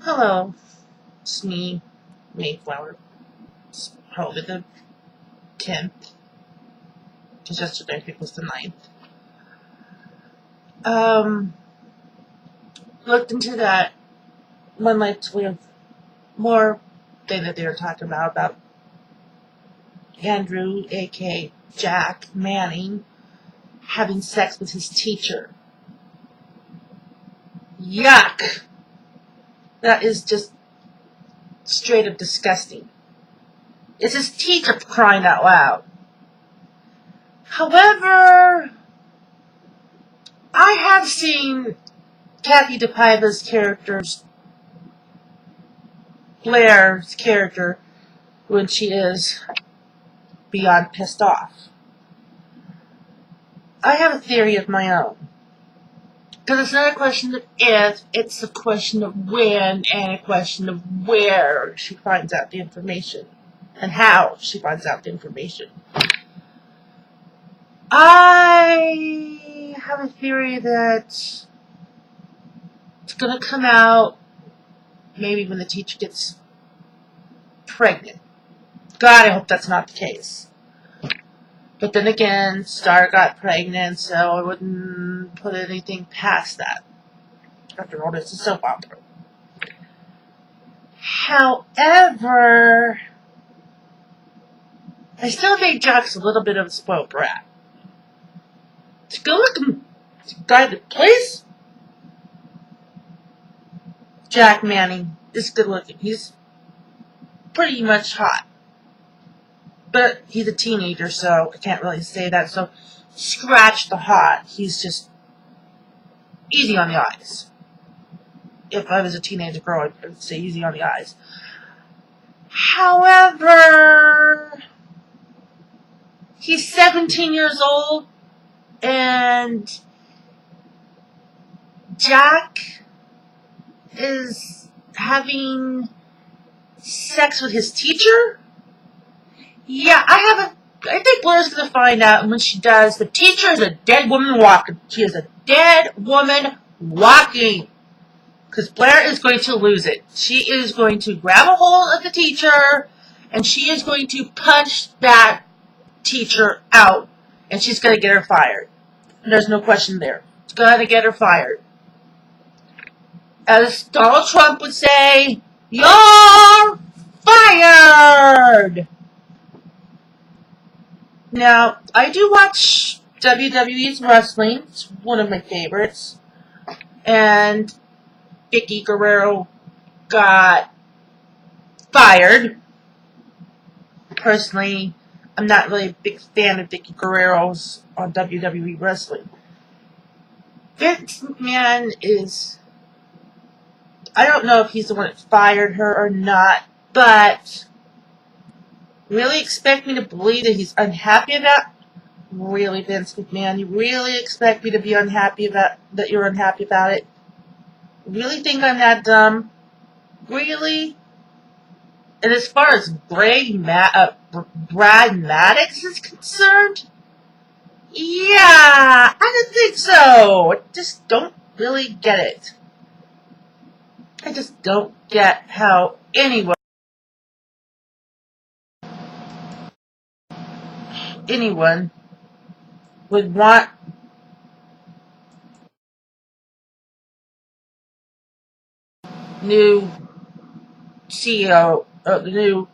Hello, it's me, Mayflower. It's probably the 10th, because yesterday I think was the 9th. Looked into that one night we have more thing that they were talking about Andrew, aka Jack Manning, having sex with his teacher. Yuck! That is just straight up disgusting. It's his teacher, for crying out loud. However, I have seen Kathy DePaiva's Blair's character, when she is beyond pissed off. I have a theory of my own. Because it's not a question of if, it's a question of when and a question of where she finds out the information. And how she finds out the information. I have a theory that it's going to come out maybe when the teacher gets pregnant. God, I hope that's not the case. But then again, Star got pregnant, so I wouldn't put anything past that. After all, it's a soap opera. However, I still think Jack's a little bit of a spoiled brat. He's a good-looking guy that plays Jack Manning is good-looking. He's pretty much hot. But he's a teenager, so I can't really say that. So, scratch the hot. He's just easy on the eyes. If I was a teenage girl, I would say easy on the eyes. However, he's 17 years old, and Jack is having sex with his teacher? Yeah, I think Blair's going to find out, and when she does, the teacher is a dead woman walking. She is a dead woman walking. Because Blair is going to lose it. She is going to grab a hold of the teacher, and she is going to punch that teacher out, and she's going to get her fired. And there's no question there. It's going to get her fired. As Donald Trump would say, "You're fired!" Now, I do watch WWE's wrestling. It's one of my favorites. And Vicky Guerrero got fired. Personally, I'm not really a big fan of Vicky Guerrero's on WWE wrestling. Vince McMahon is... I don't know if he's the one that fired her or not, but really expect me to believe that he's unhappy about... Really, Vince McMahon, you really expect me to be unhappy about... that you're unhappy about it? Really think I'm that dumb? Really? And as far as Brad Maddox is concerned, yeah, I don't think so. I just don't really get it. I just don't get how anyone would want new CEO, the new,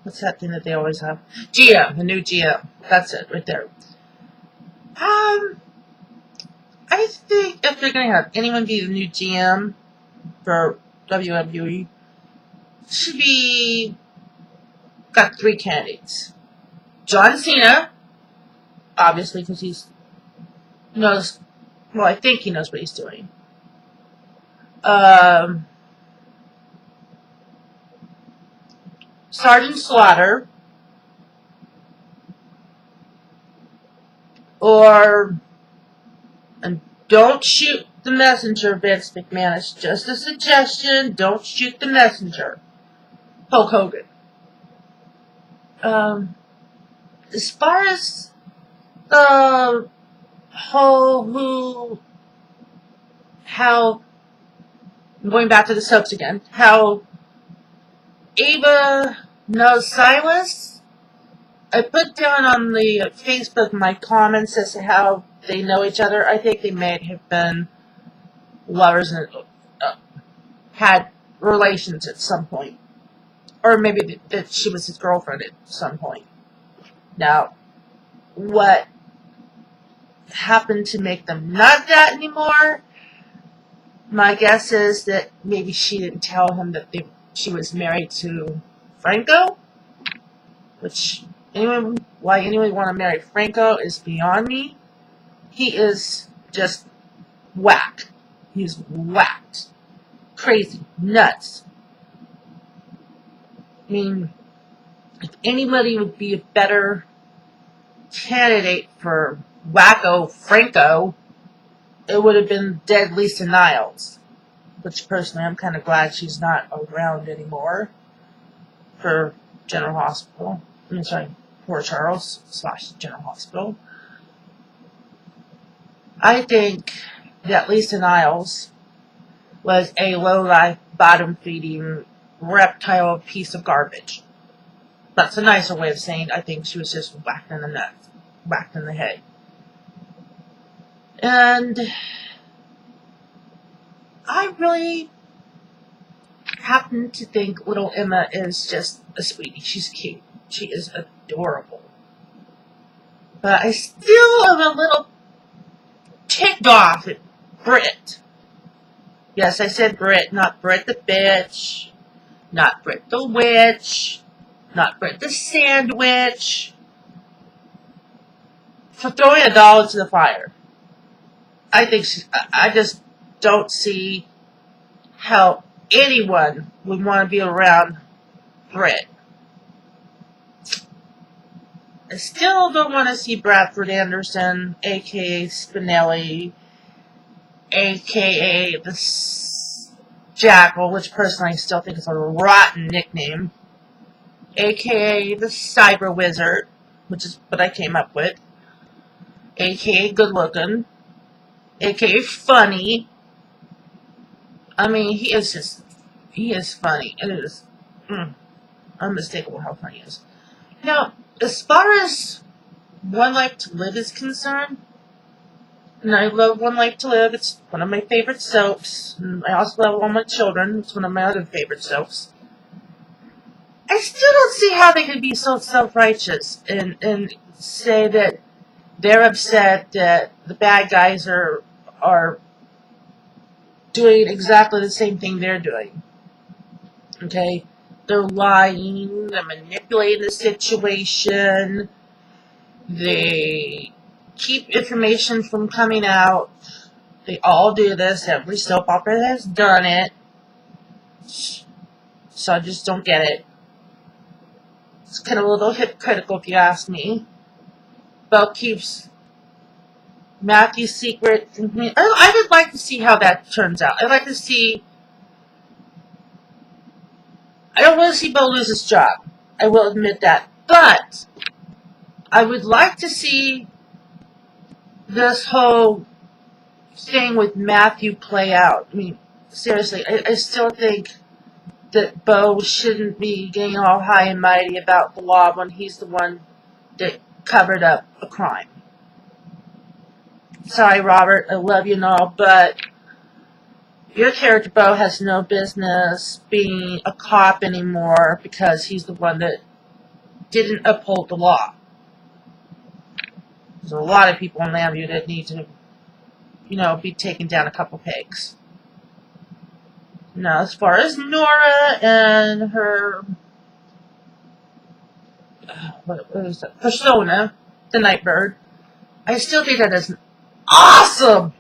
what's that thing that they always have? GM, the new GM. That's it, right there. I think if they're going to have anyone be the new GM for WWE, should be got 3 candidates. John Cena, obviously, because he knows, well, I think he knows what he's doing. Sergeant Slaughter, and don't shoot the messenger, Vince McMahon. It's just a suggestion. Don't shoot the messenger. Hulk Hogan. As far as the whole who how, going back to the soaps again, how Ava knows Silas. I put down on the Facebook my comments as to how they know each other. I think they may have been lovers and had relations at some point. Or maybe that she was his girlfriend at some point. Now, what happened to make them not that anymore? My guess is that maybe she didn't tell him that she was married to Franco, which why anyone want to marry Franco is beyond me. He is just whack. He's whacked. Crazy. Nuts. I mean, if anybody would be a better candidate for wacko Franco, it would have been dead Lisa Niles. Which personally I'm kind of glad she's not around anymore for General Hospital. Port Charles / General Hospital. I think that Lisa Niles was a low-life, bottom-feeding, reptile piece of garbage. That's a nicer way of saying I think she was just whacked in the nuts, whacked in the head. And I really happen to think little Emma is just a sweetie. She's cute. She is adorable. But I still am a little ticked off at Brit. Yes, I said Brit, not Brit the bitch, not Brit the witch, not Brit the sandwich, for throwing a doll into the fire. I just don't see how anyone would want to be around Brit. I still don't want to see Bradford Anderson, a.k.a. Spinelli, a.k.a. the Jackal, which personally I still think is a rotten nickname, a.k.a. the Cyber Wizard, which is what I came up with, a.k.a. Good Looking, a.k.a. Funny. I mean, he is funny. It is unmistakable how funny he is. Now, as far as One Life to Live is concerned, and I love One Life to Live, it's one of my favorite soaps, and I also love All My Children, it's one of my other favorite soaps. I still don't see how they could be so self-righteous and say that they're upset that the bad guys are doing exactly the same thing they're doing. Okay? They're lying, they're manipulating the situation, they keep information from coming out. They all do this. Every soap opera has done it. So I just don't get it. It's kind of a little hypocritical if you ask me. Belle keeps Matthew's secret. I would like to see how that turns out. I'd like to see. I don't want to see Bo lose his job. I will admit that. But I would like to see this whole thing with Matthew play out. I mean, seriously, I still think that Bo shouldn't be getting all high and mighty about the law when he's the one that covered up a crime. Sorry, Robert, I love you and all, but your character, Bo, has no business being a cop anymore because he's the one that didn't uphold the law. There's a lot of people in Lambview that need to, be taken down a couple pegs. Now, as far as Nora and her, what is that? Persona, the Nightbird, I still think that is an awesome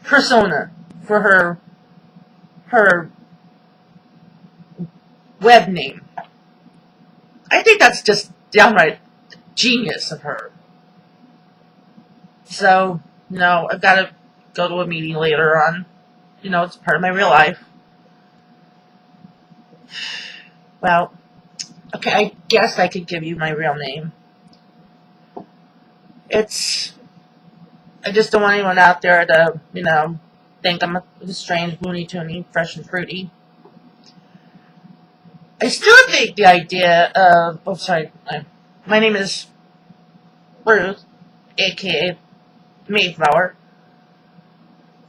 persona for her web name. I think that's just downright genius of her. So, no, I've got to go to a meeting later on. It's part of my real life. Well, okay, I guess I could give you my real name. I I just don't want anyone out there to, think I'm a strange Looney Toony, fresh and fruity. I still think the idea of, my name is Ruth, aka Mayflower.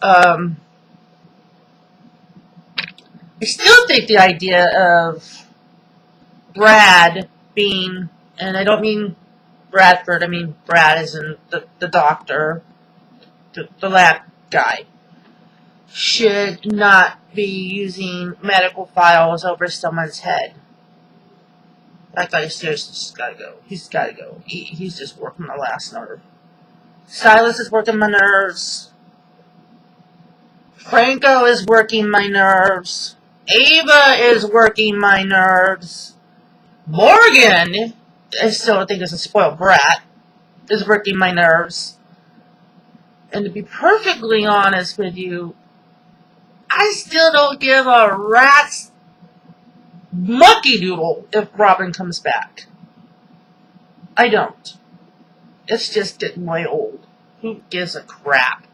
I still think the idea of Brad being, and I don't mean Bradford, I mean Brad as in the doctor, the lab guy, should not be using medical files over someone's head. That guy seriously just gotta go. He's gotta go. He's just working my last nerve. Silas is working my nerves. Franco is working my nerves. Ava is working my nerves. Morgan, I still think is a spoiled brat, is working my nerves. And to be perfectly honest with you, I still don't give a rat's monkey doodle if Robin comes back. I don't. It's just getting way old. Who gives a crap?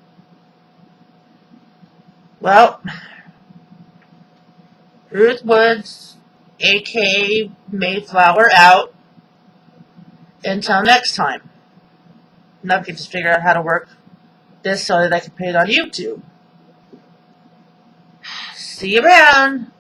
Well, Ruth Woods, aka Mayflower, out. Until next time. Now we can just figure out how to work this so that I can put it on YouTube. See you around.